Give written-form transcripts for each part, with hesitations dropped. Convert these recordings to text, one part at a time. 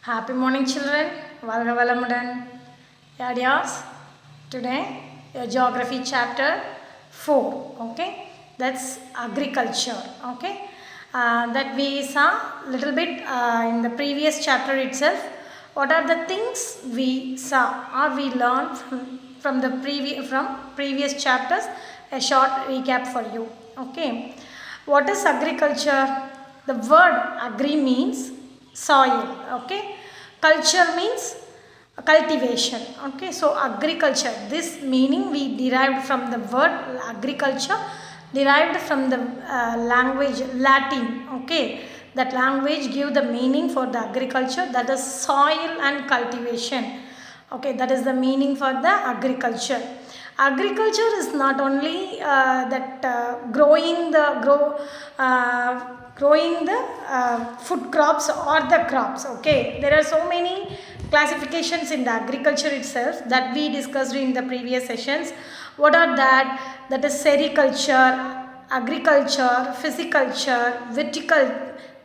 Happy morning, children. Valga Valamudan. Adios. Today, your geography chapter 4. Okay, that's agriculture. Okay, that we saw little bit in the previous chapter itself. What are the things we saw or we learned from the previous chapters? A short recap for you. Okay, what is agriculture? The word agri means soil. Okay, culture means cultivation. Okay, so agriculture, this meaning we derived from the word agriculture, derived from the language Latin. Okay, that language give the meaning for the agriculture, that is soil and cultivation. Okay, that is the meaning for the agriculture. Agriculture is not only growing the food crops or the crops. Okay, there are so many classifications in the agriculture itself that we discussed in the previous sessions. What are that? That is sericulture, agriculture, pisciculture,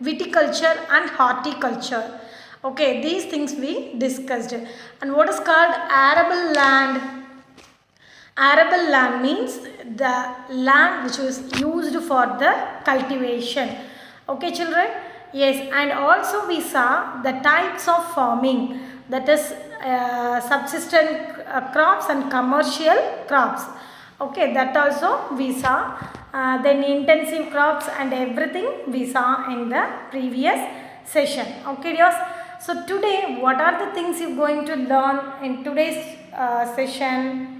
viticulture and horticulture. Okay, these things we discussed. And what is called arable land? Arable land means the land which is used for the cultivation. Okay, children? Yes, and also we saw the types of farming, that is subsistent crops and commercial crops. Okay, that also we saw. Then intensive crops and everything we saw in the previous session. Okay, dears? So today, what are the things you're going to learn in today's session?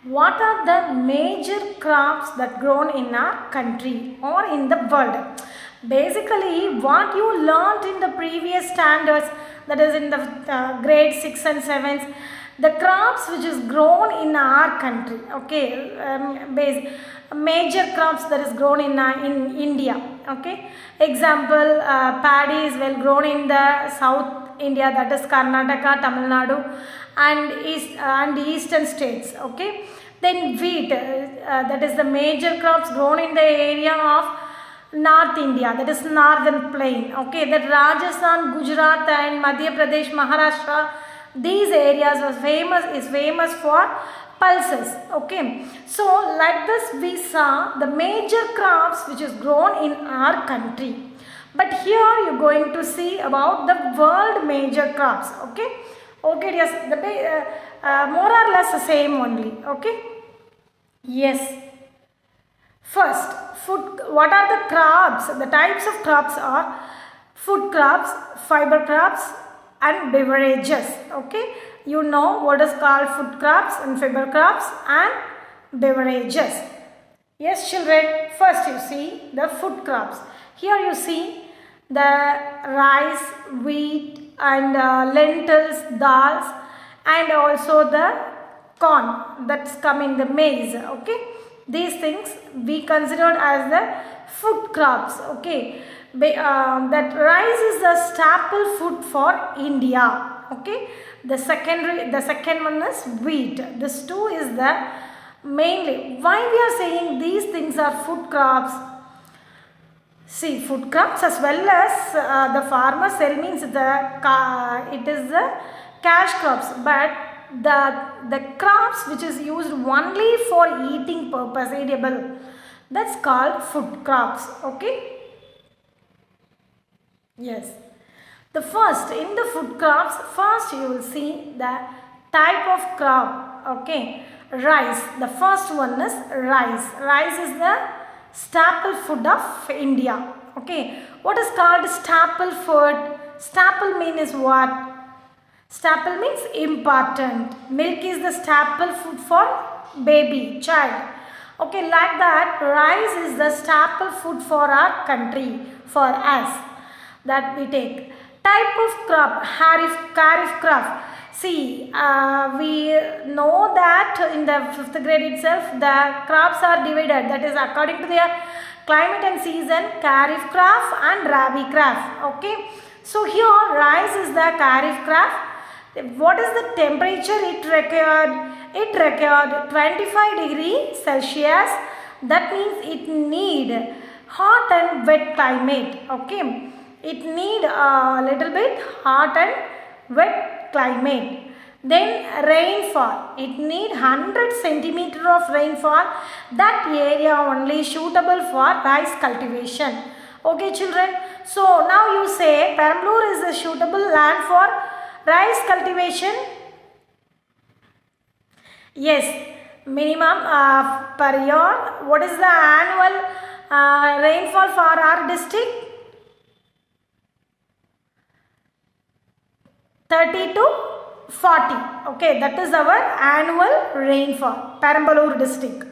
What are the major crops that grown in our country or in the world? Basically, what you learnt in the previous standards, that is in the grade 6 and 7s, the crops which is grown in our country. Okay, major crops that is grown in India. Okay, example, paddy is well grown in the South India, that is Karnataka, Tamil Nadu and eastern states. Okay, then wheat, that is the major crops grown in the area of North India, that is northern plain. Okay, that Rajasthan, Gujarat and Madhya Pradesh, Maharashtra, these areas is famous for pulses. Okay, so like this we saw the major crops which is grown in our country. But here you are going to see about the world major crops. Okay, okay, yes, more or less the same only. Okay, yes. First, food. What are the crops? The types of crops are food crops, fiber crops and beverages. Okay, you know what is called food crops and fiber crops and beverages. Yes, children. First you see the food crops. Here you see the rice, wheat and lentils, dals and also the corn that's come in the maize. Okay, these things we considered as the food crops. Okay, that rice is the staple food for India. Okay, the second one is wheat. This two is the mainly why we are saying these things are food crops. See, food crops as well as the farmer sell means it is the cash crops, but the crops which is used only for eating purpose, edible, that's called food crops. Okay, yes. The first in the food crops, first you will see the type of crop. Okay, rice, the first one is rice. Rice is the staple food of India. Okay, what is called staple food? Staple means what? Staple means important. Milk is the staple food for baby, child. Okay, like that, rice is the staple food for our country, for us, that we take. Type of crop, kharif crop. See, we know that in the 5th grade itself, the crops are divided. That is according to their climate and season, kharif crop and rabi crop. Okay, so here rice is the kharif crop. What is the temperature it required? It required 25 degrees Celsius. That means it need hot and wet climate. Okay, it need a little bit hot and wet climate. Then rainfall, it need 100 centimeter of rainfall. That area only suitable for rice cultivation. Okay children, so now you say Perambalur is a suitable land for rice cultivation. Yes, minimum per year. What is the annual rainfall for our district? 30 to 40. Okay, that is our annual rainfall, Perambalur district.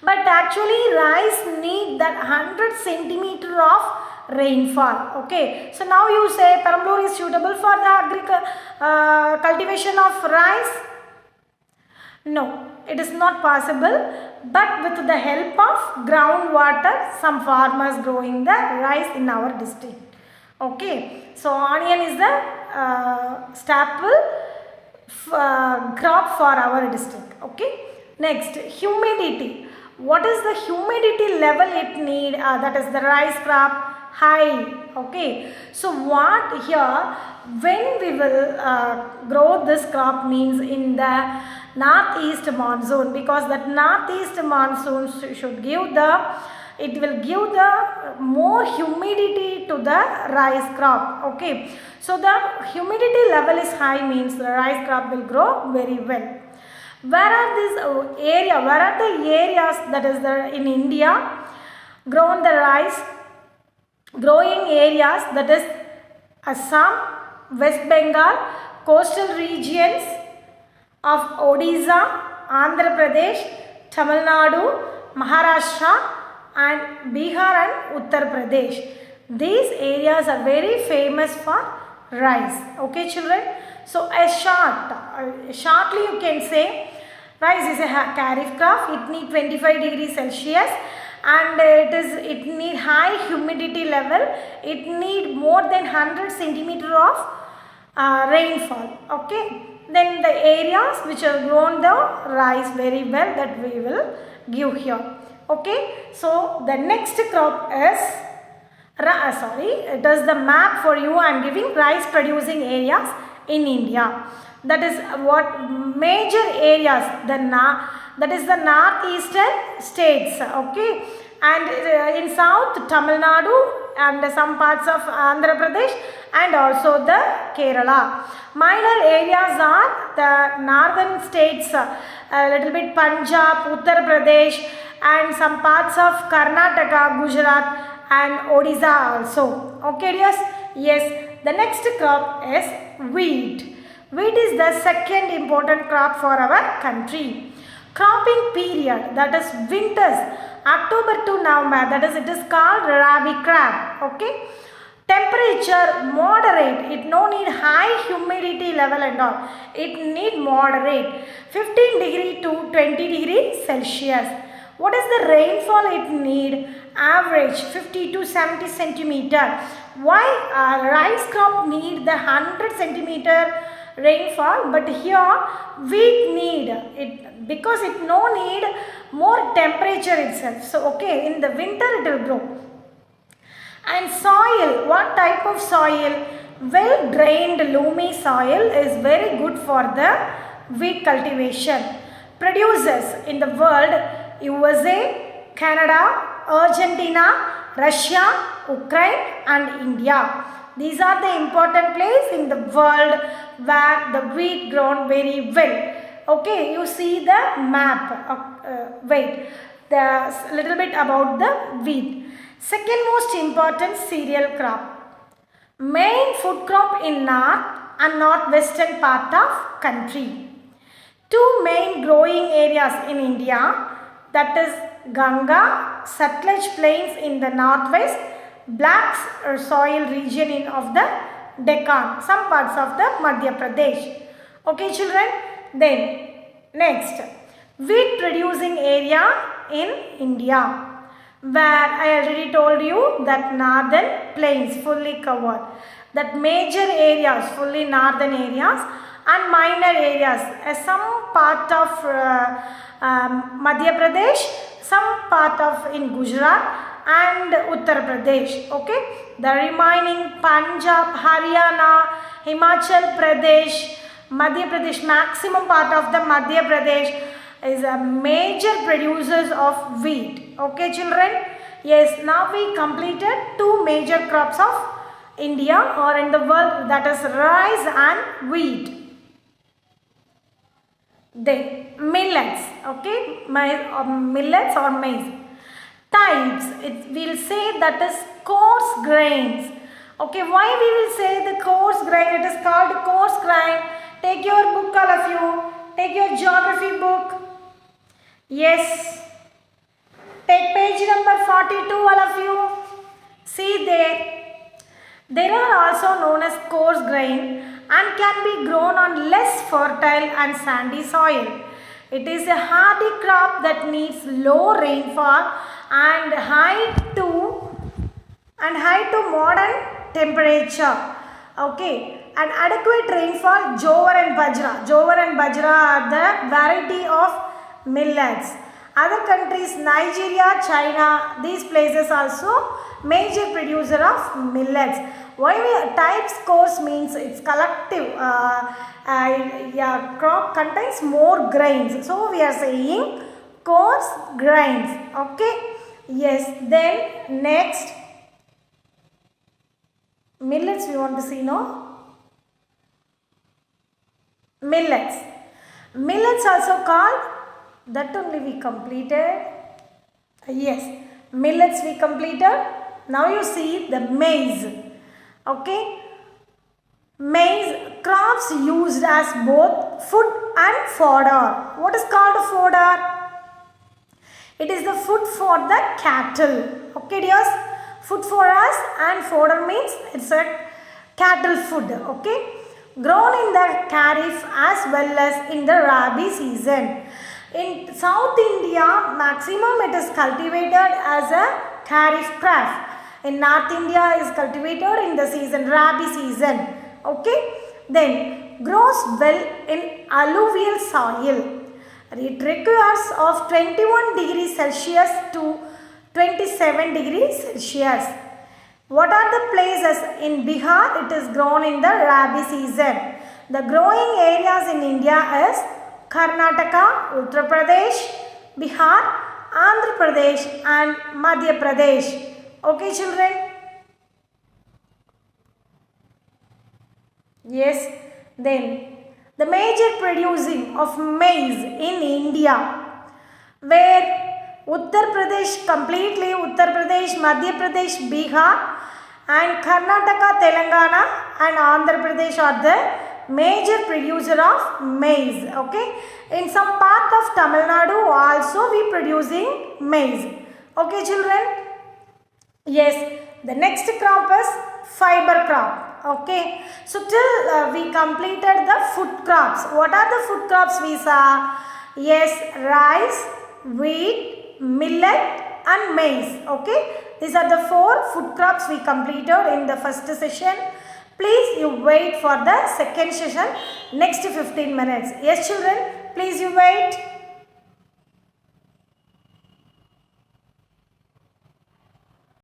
But actually rice need that 100 centimeter of rainfall. Okay, so now you say Perambalur is suitable for the cultivation of rice. No, it is not possible, but with the help of groundwater, some farmers growing the rice in our district. Okay, so onion is the staple crop for our district. Okay, next, humidity. What is the humidity level it need? That is the rice crop high. Okay, so what here, when we will grow this crop means in the northeast monsoon, because that northeast monsoon should give the, it will give the more humidity to the rice crop. Okay, so the humidity level is high means the rice crop will grow very well. Where are these area? Where are the areas that is there in India grown the rice? Growing areas, that is Assam, West Bengal, coastal regions of Odisha, Andhra Pradesh, Tamil Nadu, Maharashtra and Bihar and Uttar Pradesh. These areas are very famous for rice. Okay children, so shortly you can say rice is a kharif crop. It needs 25 degrees Celsius and it need high humidity level. It need more than 100 centimeter of rainfall. Okay, then the areas which are grown the rice very well, that we will give here. Okay, so the next crop is it is the map for you. I am giving rice producing areas in India. That is what major areas, that is the northeastern states. Okay, and in south Tamil Nadu and some parts of Andhra Pradesh and also the Kerala. Minor areas are the northern states, a little bit Punjab, Uttar Pradesh and some parts of Karnataka, Gujarat and Odisha also. Okay dears, yes, the next crop is wheat. Wheat is the second important crop for our country. Cropping period, that is winters, October to November, that is it is called Rabi crop. Okay, temperature moderate, it no need high humidity level and all, it need moderate 15 degree to 20 degree Celsius. What is the rainfall it need? Average 50 to 70 centimeter. Why rice crop need the 100 centimeter rainfall, but here wheat need it because it no need more temperature itself. So okay, in the winter it will grow. And soil, what type of soil? Well drained loamy soil is very good for the wheat cultivation. Producers in the world: USA, Canada, Argentina, Russia, Ukraine and India. These are the important places in the world where the wheat grown very well. Okay, you see the map. Wait, the little bit about the wheat. Second most important cereal crop. Main food crop in north and northwestern part of country. Two main growing areas in India, that is Ganga, Sutlej plains in the northwest, black soil region of the Deccan, some parts of the Madhya Pradesh. Okay children, then next, wheat producing area in India, where I already told you that northern plains fully covered, that major areas fully northern areas and minor areas, some part of Madhya Pradesh, some part of in Gujarat and Uttar Pradesh. Okay, the remaining Punjab, Haryana, Himachal Pradesh, Madhya Pradesh, maximum part of the Madhya Pradesh is a major producers of wheat. Okay children, yes, now we completed two major crops of India or in the world, that is rice and wheat. Then millets, okay, millets or maize. Types, we will say that is coarse grains. Okay, why we will say the coarse grain? It is called coarse grain. Take your book, all of you. Take your geography book. Yes. Take page number 42, all of you. See there. They are also known as coarse grain and can be grown on less fertile and sandy soil. It is a hardy crop that needs low rainfall and high to modern temperature. Okay, and adequate rainfall. Jowar and bajra. Jowar and bajra are the variety of millets. Other countries, Nigeria, China, these places also major producer of millets. Why we types coarse means it's collective. Crop contains more grains. So we are saying coarse grains. Okay. Yes. Then next, millets we want to see, no? Millets. Millets also called, that only we completed. Yes. Millets we completed. Now you see the maize. Okay. Maize, crops used as both food and fodder. What is called fodder? It is the food for the cattle. Okay dears. Food for us and fodder means it's a cattle food. Okay. Grown in the kharif as well as in the rabi season. In South India, maximum it is cultivated as a kharif crop. In North India is cultivated in the season, rabi season. Okay. Then grows well in alluvial soil. It requires of 21 degrees Celsius to 27 degrees Celsius. What are the places? In Bihar, it is grown in the rabi season. The growing areas in India is Karnataka, Uttar Pradesh, Bihar, Andhra Pradesh and Madhya Pradesh. Okay children? Yes. Then the major producing of maize in India, where Uttar Pradesh completely, Uttar Pradesh, Madhya Pradesh, Bihar and Karnataka, Telangana and Andhra Pradesh are the major producer of maize. Okay. In some part of Tamil Nadu also we producing maize. Okay children. Yes. The next crop is fiber crop. Okay. So till we completed the food crops. What are the food crops we saw? Yes. Rice, wheat, millet and maize. Okay. These are the 4 food crops we completed in the first session. Please you wait for the second session next 15 minutes. Yes children, please you wait.